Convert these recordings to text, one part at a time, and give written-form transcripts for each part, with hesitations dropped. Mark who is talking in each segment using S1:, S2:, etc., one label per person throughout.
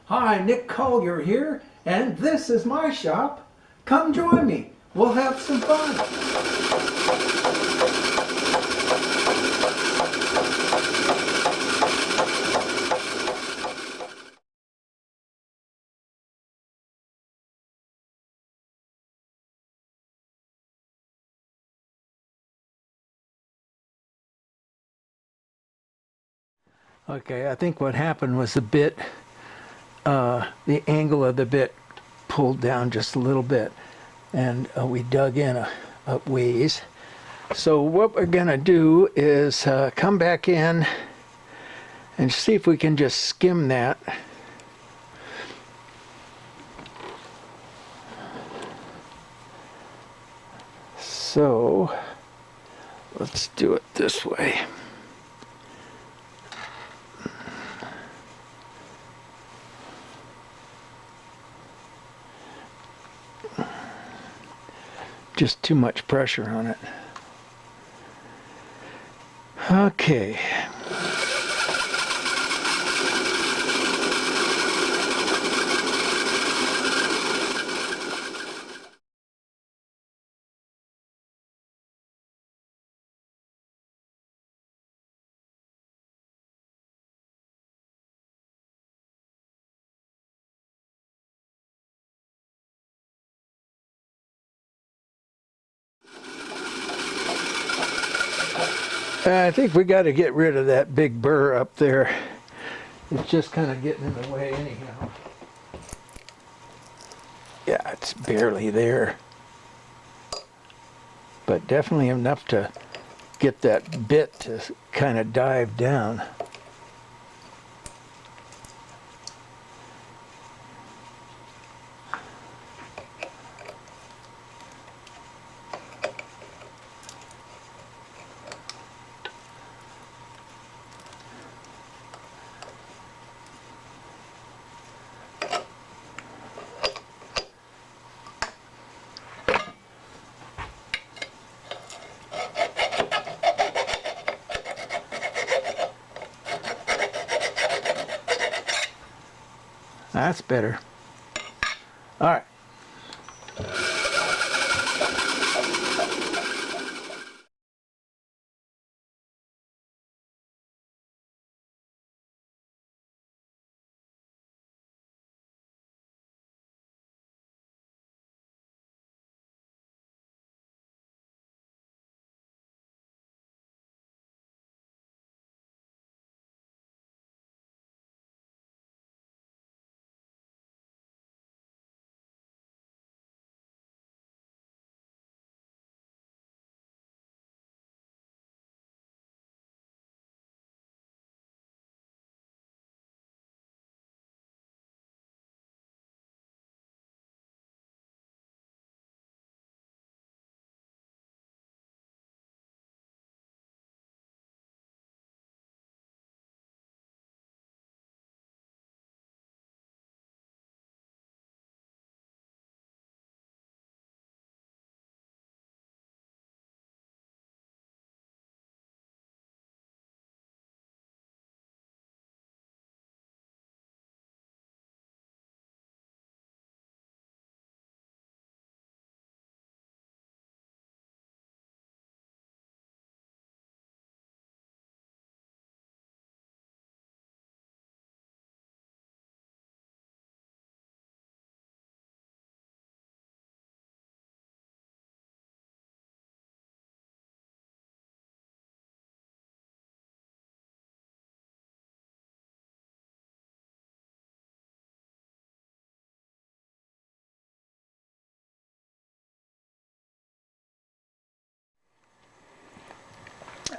S1: Hi, Nick Collier here, and this is my shop. Come join me. We'll have some fun. Okay, I think what happened was the angle of the bit pulled down just a little bit, and we dug in a ways. So what we're gonna do is come back in and see if we can just skim that. So let's do it this way. Just too much pressure on it. Okay. I think we got to get rid of that big burr up there. It's just kind of getting in the way anyhow. Yeah, it's barely there. But definitely enough to get that bit to kind of dive down. That's better. All right.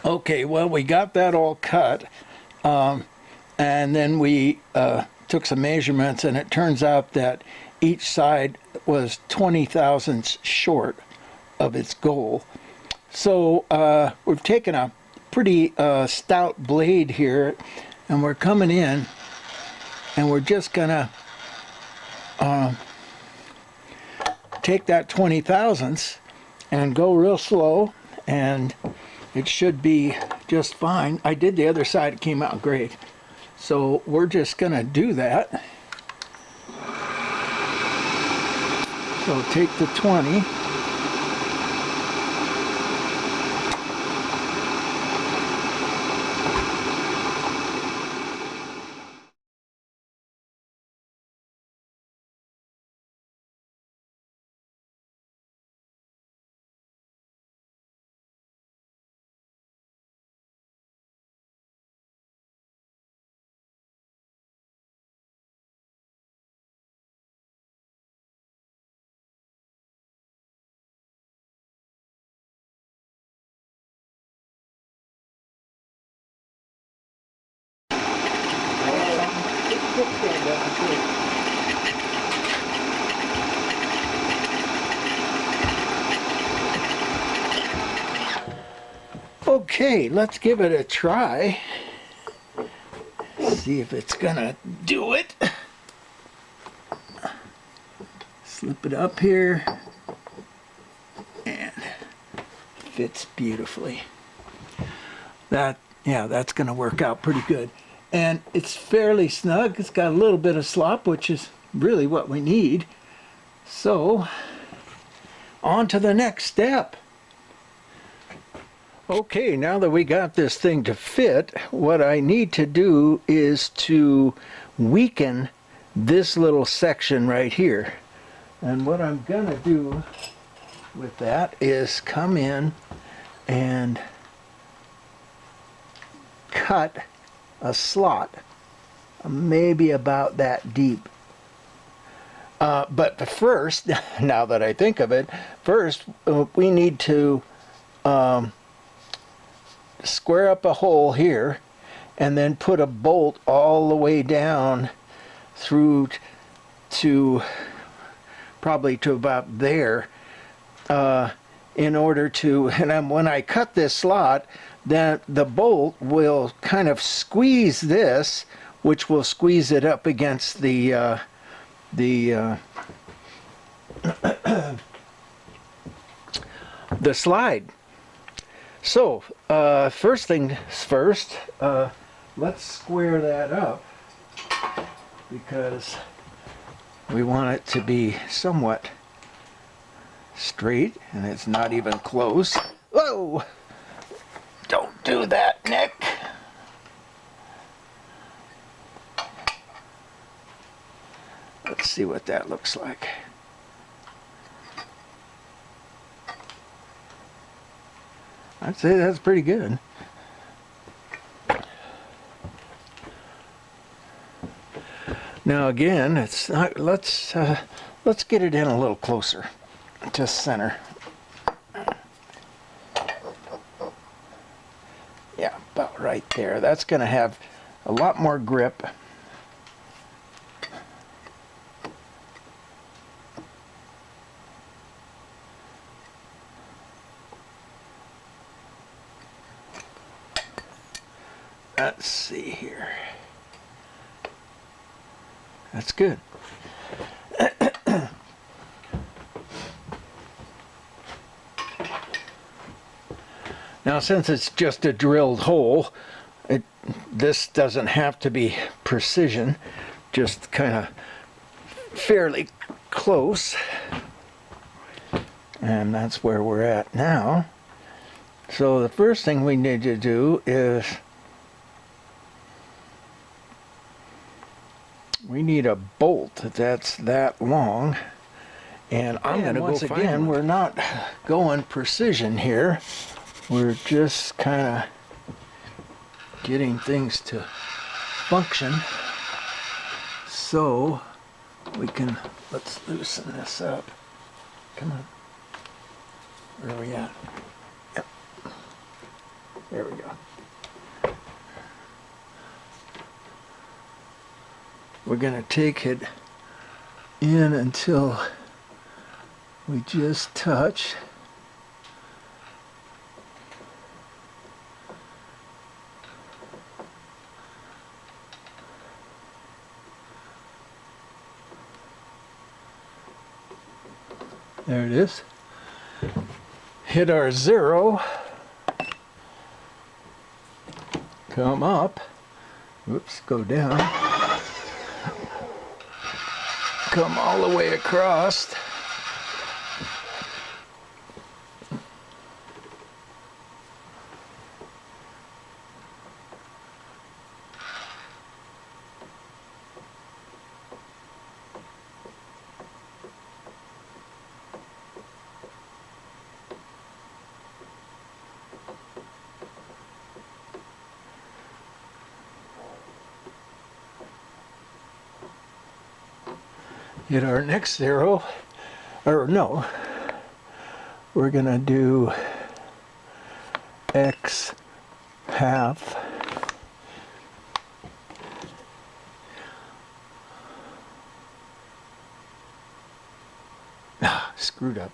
S1: Okay, well, we got that all cut, and then we took some measurements, and it turns out that each side was 20 thousandths short of its goal. So we've taken a pretty stout blade here, and we're coming in, and we're just gonna take that 20 thousandths and go real slow, and it should be just fine. I did the other side, it came out great. So we're just gonna do that. So take the 20. Okay, let's give it a try. See if it's gonna do it. Slip it up here and fits beautifully. Yeah, that's gonna work out pretty good. And it's fairly snug. It's got a little bit of slop, which is really what we need. So, on to the next step. Okay, now that we got this thing to fit, what I need to do is to weaken this little section right here. And what I'm gonna do with that is come in and cut a slot, maybe about that deep. But first, now that I think of it, first we need to square up a hole here and then put a bolt all the way down through to probably to about there in order to, and when I cut this slot, then the bolt will kind of squeeze this, which will squeeze it up against the slide. So, first things first, let's square that up because we want it to be somewhat straight, and it's not even close. Whoa! Don't do that, Nick. Let's see what that looks like. I'd say that's pretty good. Now again, it's not, let's get it in a little closer to center. Yeah, about right there. That's going to have a lot more grip. Let's see here. That's good. Now, since it's just a drilled hole, this doesn't have to be precision, just kind of fairly close. And that's where we're at now. So the first thing we need to do is we need a bolt that's that long, and I'm going to once again, we're not going precision here. We're just kind of getting things to function. So we can, let's loosen this up. Come on. Where are we at? Yep. There we go. We're going to take it in until we just touch. There it is. Hit our 0. Come up. Oops, go down. Come all the way across. hit our next zero, or no, we're gonna do x half screwed up.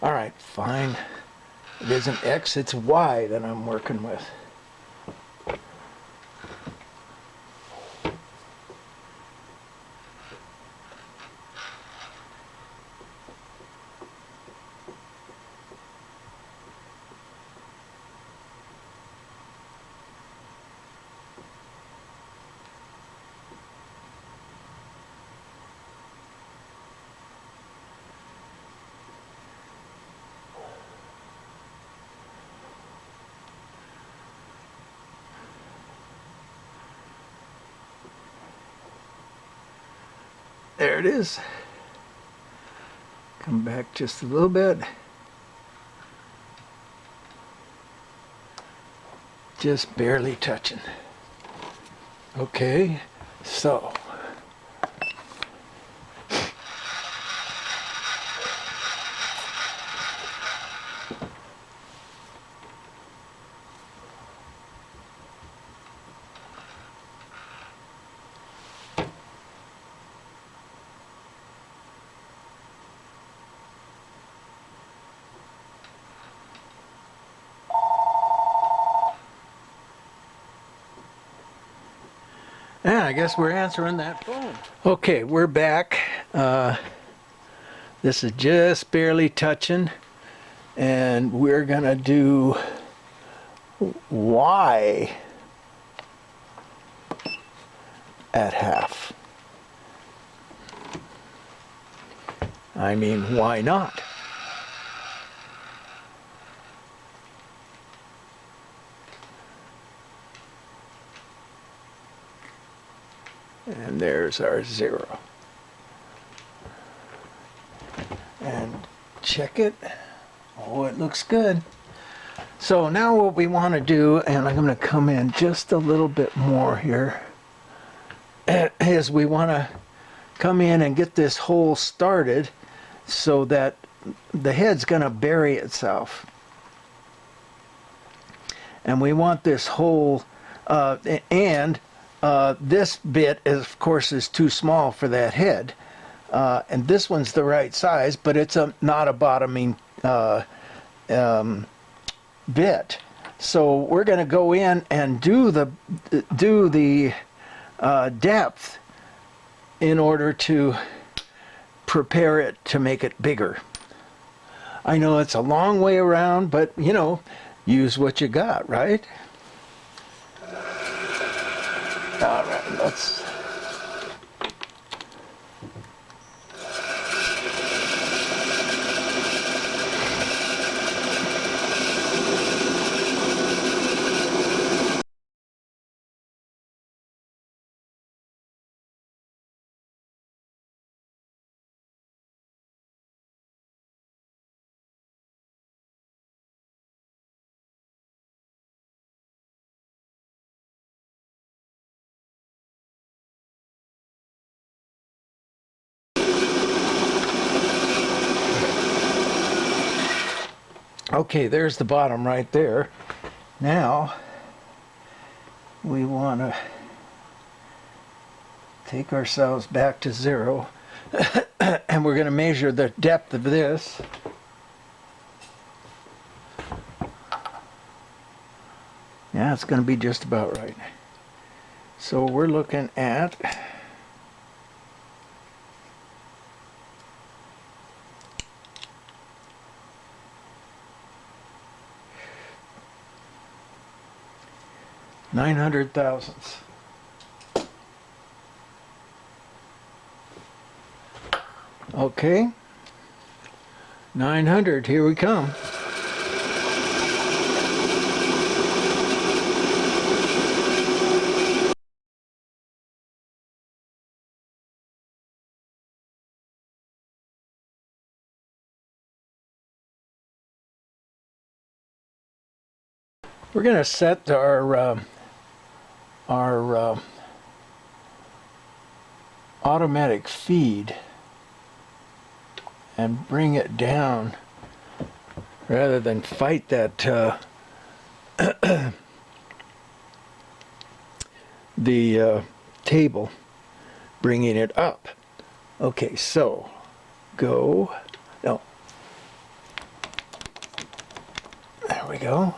S1: All right, fine. It isn't x, it's y that I'm working with. There it is. Come back just a little bit. Just barely touching. Okay, so. Yeah, I guess we're answering that phone. Okay, we're back. This is just barely touching, and we're gonna do y at half. I mean, why not? And there's our 0. And check it. Oh, it looks good. So now what we want to do, and I'm going to come in just a little bit more here, is we want to come in and get this hole started so that the head's going to bury itself. And we want this hole, this bit, of course, is too small for that head. And this one's the right size, but it's not a bottoming bit. So we're going to go in and do the depth in order to prepare it to make it bigger. I know it's a long way around, but you know, use what you got, right? All right, let's. Okay, there's the bottom right there. Now, we want to take ourselves back to 0, and we're going to measure the depth of this. Yeah, it's going to be just about right. So we're looking at nine hundred thousandths. Okay, 900, here we come. We're going to set our automatic feed and bring it down rather than fight that the table, bringing it up. Okay, so go, no, there we go.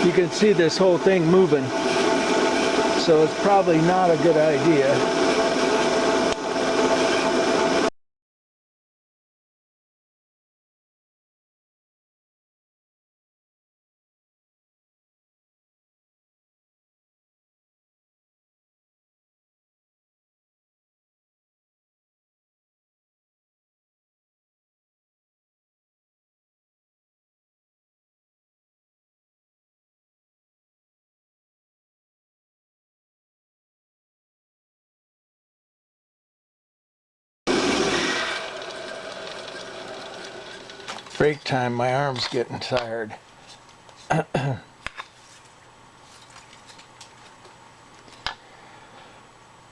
S1: You can see this whole thing moving, so it's probably not a good idea. Break time, my arm's getting tired.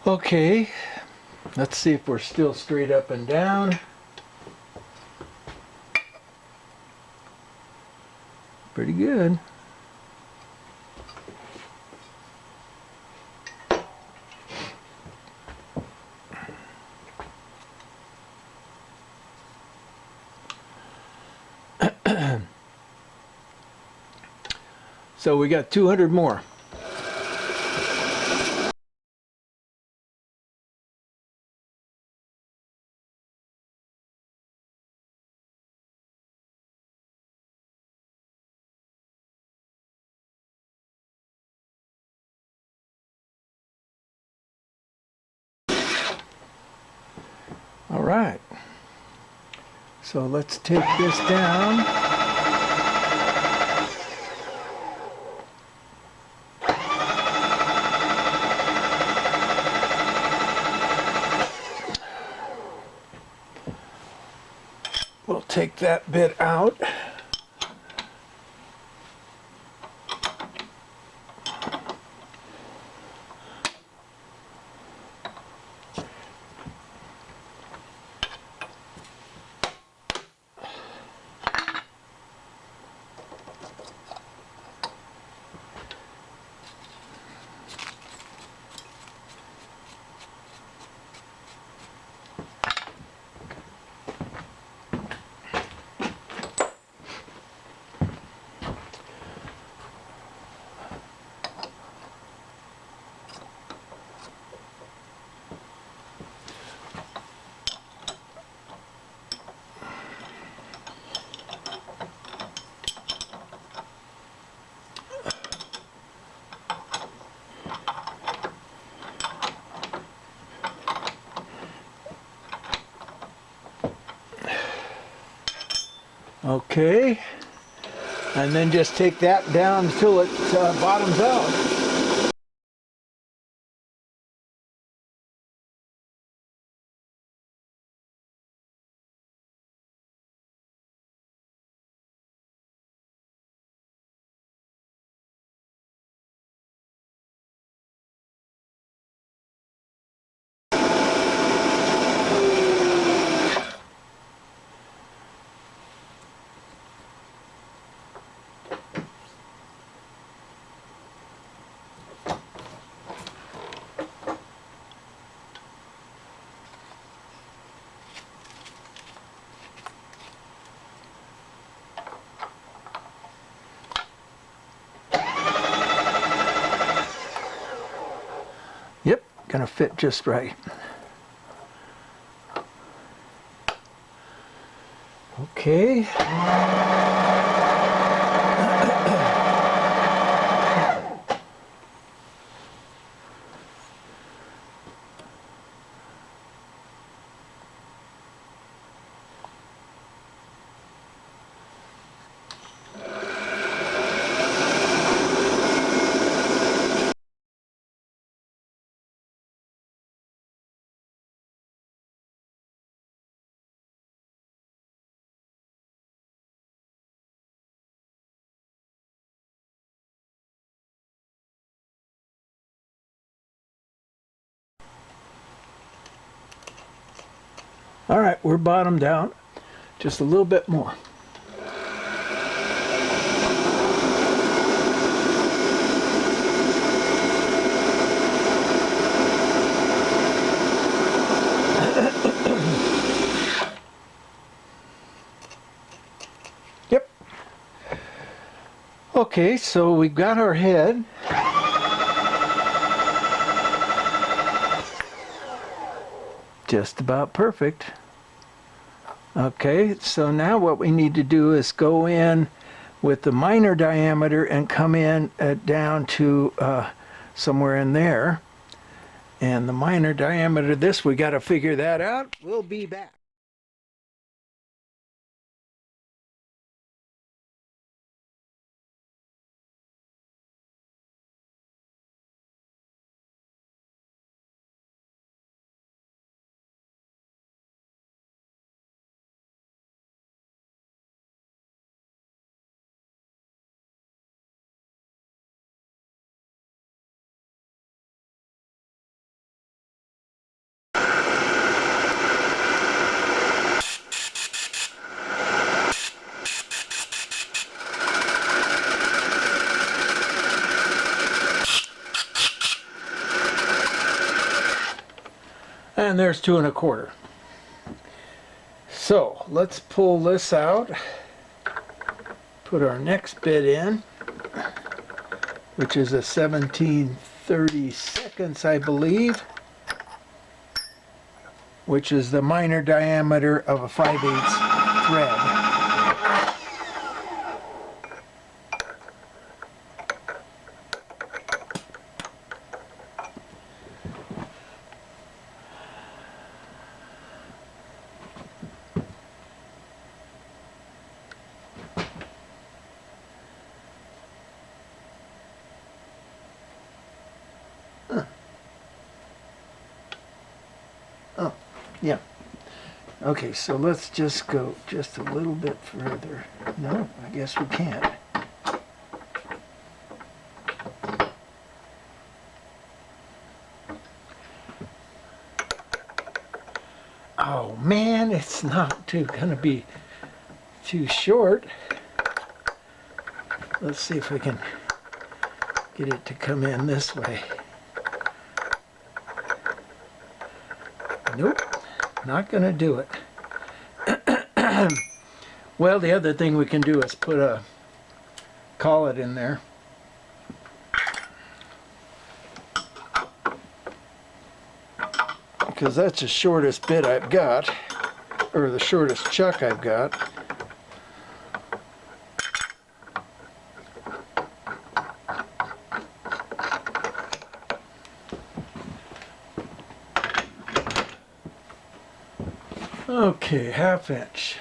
S1: Okay, let's see if we're still straight up and down. Pretty good. So we got 200 more. All right. So let's take this down. We'll take that bit out. Okay, and then just take that down until it bottoms out. going to fit just right. Okay. All right, we're bottomed out. Just a little bit more. Yep. Okay, so we've got our head. Just about perfect. Okay, so now what we need to do is go in with the minor diameter and come in down to somewhere in there. And the minor diameter of this, we got to figure that out. We'll be back. And there's 2 1/4. So let's pull this out, put our next bit in, which is a 17/32, I believe, which is the minor diameter of a 5/8 thread. Oh, yeah. Okay, so let's just go just a little bit further. No, I guess we can't. Oh man, it's not gonna be too short. Let's see if we can get it to come in this way. Nope, not gonna do it. Well, the other thing we can do is put a collet in there. Because that's the shortest bit I've got, or the shortest chuck I've got. Okay, 1/2 inch.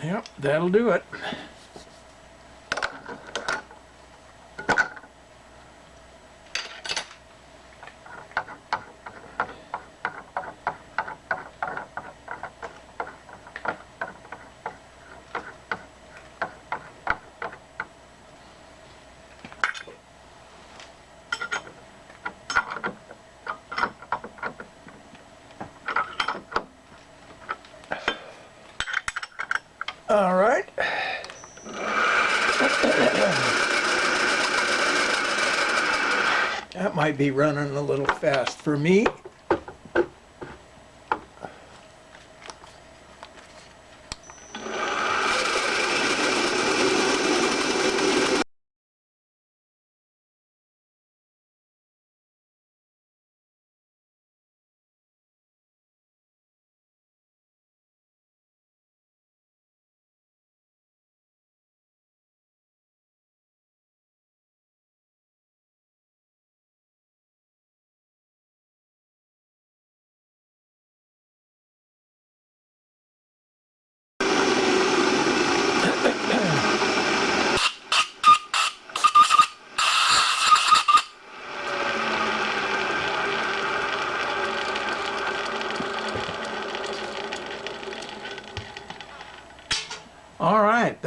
S1: Yep, that'll do it. All right. That might be running a little fast for me.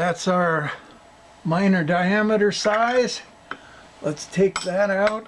S1: that's our minor diameter size. Let's take that out.